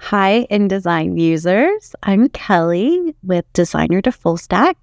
Hi, InDesign users. I'm Kelly with Designer to Full Stack,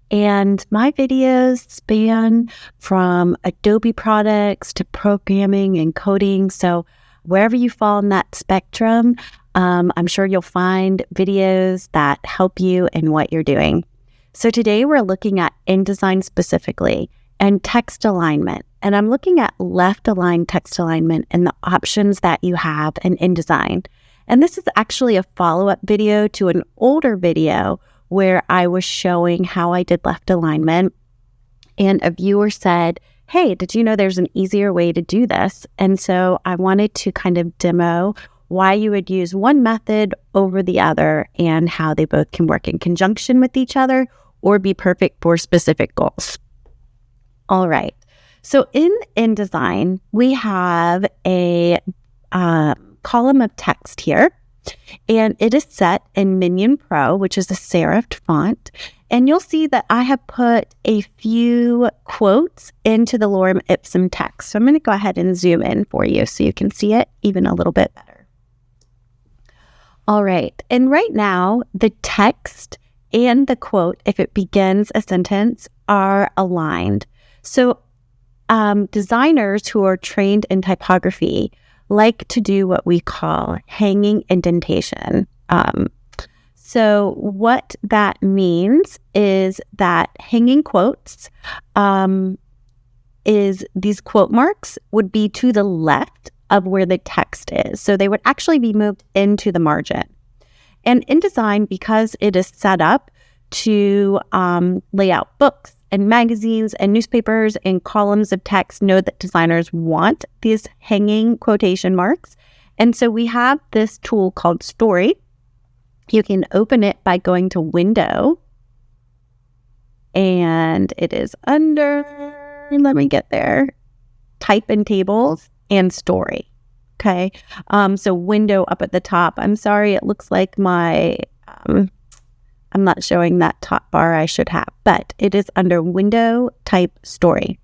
and my videos span from Adobe products to programming and coding. So wherever you fall in that spectrum, I'm sure you'll find videos that help you in what you're doing. So today we're looking at InDesign specifically and text alignment. And I'm looking at left-aligned text alignment and the options that you have in InDesign. And this is actually a follow-up video to an older video where I was showing how I did left alignment. And a viewer said, hey, did you know there's an easier way to do this? And so I wanted to kind of demo why you would use one method over the other and how they both can work in conjunction with each other or be perfect for specific goals. All right. So in InDesign, we have a column of text here, and it is set in Minion Pro, which is a serif font. And you'll see that I have put a few quotes into the lorem ipsum text. So I'm going to go ahead and zoom in for you so you can see it even a little bit better. All right. And right now, the text and the quote, if it begins a sentence, are aligned. So designers who are trained in typography like to do what we call hanging indentation. So what that means is that hanging quotes is these quote marks would be to the left of where the text is. So they would actually be moved into the margin. And InDesign, because it is set up to lay out books and magazines and newspapers and columns of text, know that designers want these hanging quotation marks. And so we have this tool called Story. You can open it by going to Window, and it is under, let me get there, Type in Tables and Story. Okay. So Window up at the top. I'm sorry, it looks like my I'm not showing that top bar I should have, but it is under Window, Type, Story.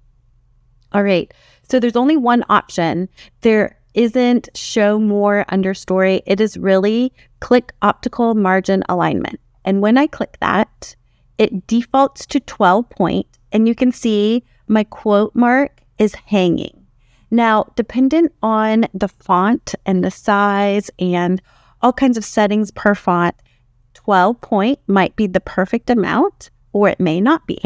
All right, so there's only one option. There isn't Show More under Story. It is really click Optical Margin Alignment. And when I click that, it defaults to 12 point, and you can see my quote mark is hanging. Now, dependent on the font and the size and all kinds of settings per font, 12 point might be the perfect amount, or it may not be.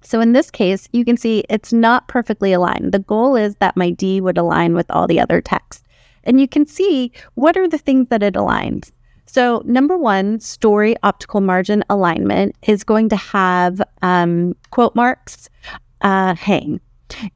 So in this case, you can see it's not perfectly aligned. The goal is that my D would align with all the other text. And you can see what are the things that it aligns. So number one, Story Optical Margin Alignment is going to have quote marks hang.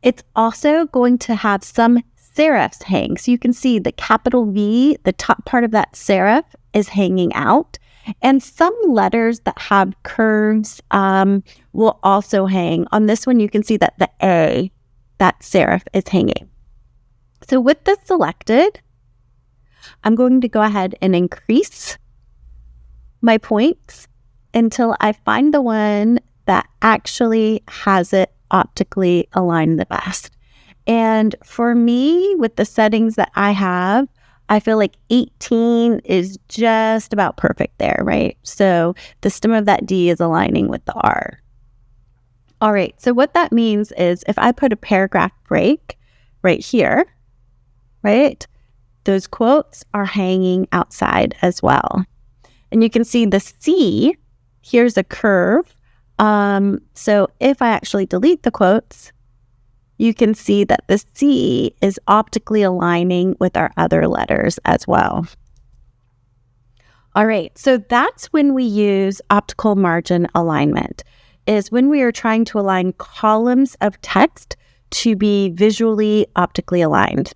It's also going to have some serifs hang. So you can see the capital V, the top part of that serif is hanging out. And some letters that have curves will also hang. On this one, you can see that the A, that serif, is hanging. So with this selected, I'm going to go ahead and increase my points until I find the one that actually has it optically aligned the best. And for me, with the settings that I have, I feel like 18 is just about perfect there, right? So the stem of that D is aligning with the R. All right, so what that means is if I put a paragraph break right here, right, those quotes are hanging outside as well. And you can see the C, here's a curve. So if I actually delete the quotes, you can see that the C is optically aligning with our other letters as well. All right, so that's when we use optical margin alignment, is when we are trying to align columns of text to be visually optically aligned.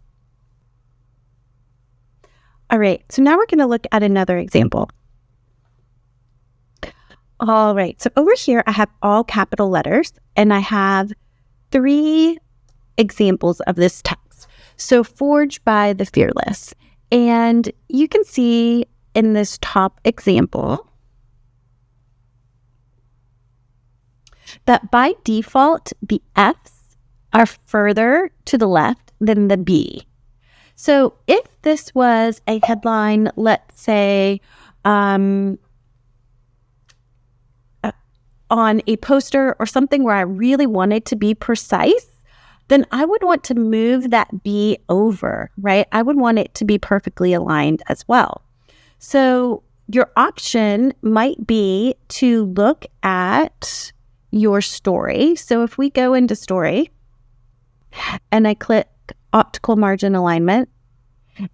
All right, so now we're going to look at another example. All right, so over here I have all capital letters, and I have 3 examples of this text. So Forged by the Fearless. And you can see in this top example that by default, the F's are further to the left than the B. So if this was a headline, let's say, on a poster or something where I really wanted to be precise, then I would want to move that B over, right? I would want it to be perfectly aligned as well. So your option might be to look at your story. So if we go into story and I click Optical Margin Alignment,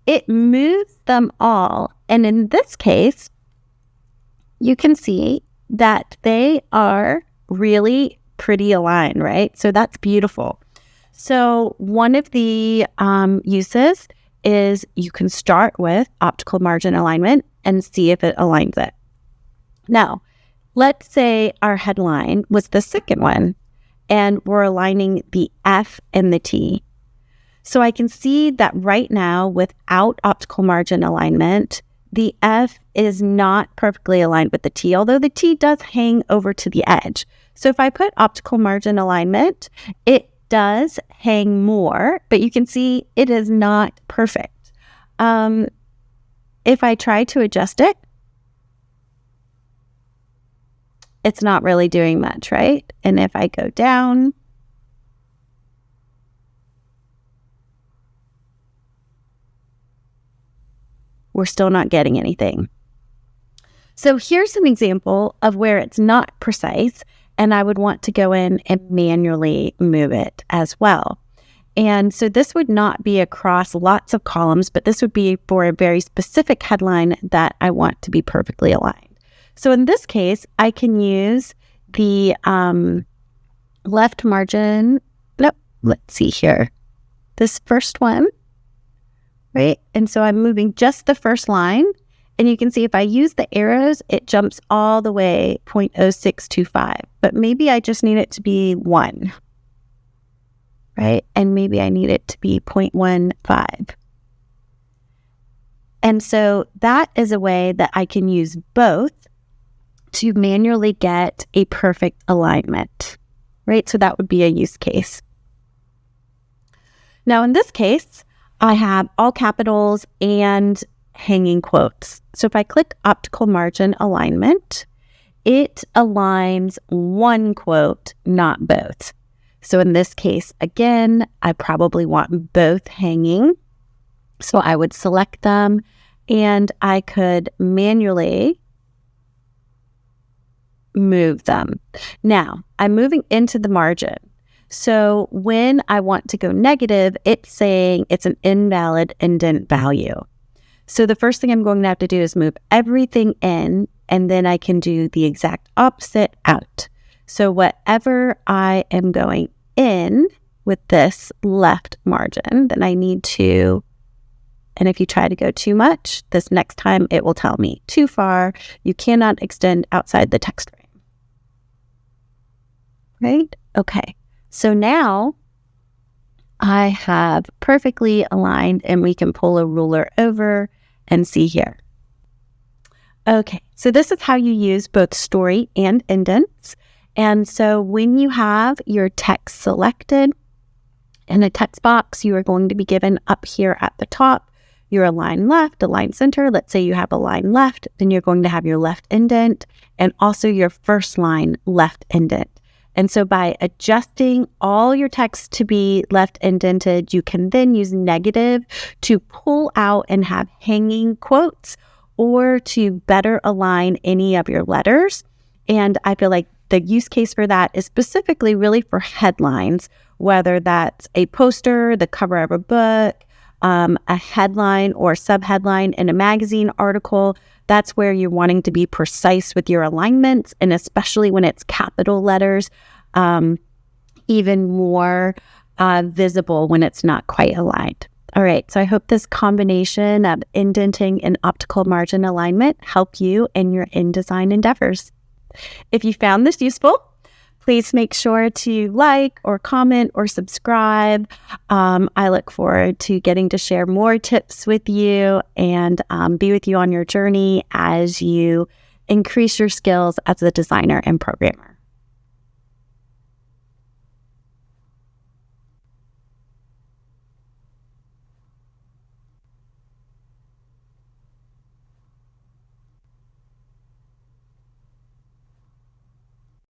it moves them all. And in this case, you can see that they are really pretty aligned, right? So that's beautiful. So one of the uses is you can start with optical margin alignment and see if it aligns it. Now, let's say our headline was the second one, and we're aligning the F and the T. So I can see that right now, without optical margin alignment, the F is not perfectly aligned with the T, although the T does hang over to the edge. So if I put optical margin alignment, it does hang more, but you can see it is not perfect. If I try to adjust it, it's not really doing much, right? And if I go down, we're still not getting anything. So here's an example of where it's not precise, and I would want to go in and manually move it as well. And so this would not be across lots of columns, but this would be for a very specific headline that I want to be perfectly aligned. So in this case, I can use the left margin. Nope, let's see here. This first one, right? And so I'm moving just the first line. And you can see if I use the arrows, it jumps all the way 0.0625. But maybe I just need it to be 1, right? And maybe I need it to be 0.15. And so that is a way that I can use both to manually get a perfect alignment, right? So that would be a use case. Now, in this case, I have all capitals and hanging quotes. So if I click optical margin alignment, it aligns one quote, not both. So in this case, again, I probably want both hanging. So I would select them and I could manually move them. Now, I'm moving into the margin. So when I want to go negative, it's saying it's an invalid indent value. So the first thing I'm going to have to do is move everything in, and then I can do the exact opposite out. So whatever I am going in with this left margin, then I need to, and if you try to go too much, this next time it will tell me too far, you cannot extend outside the text frame. Right? Okay. So now I have perfectly aligned, and we can pull a ruler over and see here. Okay, so this is how you use both story and indents. And so when you have your text selected in a text box, you are going to be given up here at the top your align left, align center. Let's say you have a line left, then you're going to have your left indent and also your first line left indent. And so by adjusting all your text to be left indented, you can then use negative to pull out and have hanging quotes or to better align any of your letters. And I feel like the use case for that is specifically really for headlines, whether that's a poster, the cover of a book, a headline or subheadline in a magazine article. That's where you're wanting to be precise with your alignments, and especially when it's capital letters, even more visible when it's not quite aligned. All right, so I hope this combination of indenting and optical margin alignment help you in your InDesign endeavors. If you found this useful, please make sure to like or comment or subscribe. I look forward to getting to share more tips with you and be with you on your journey as you increase your skills as a designer and programmer.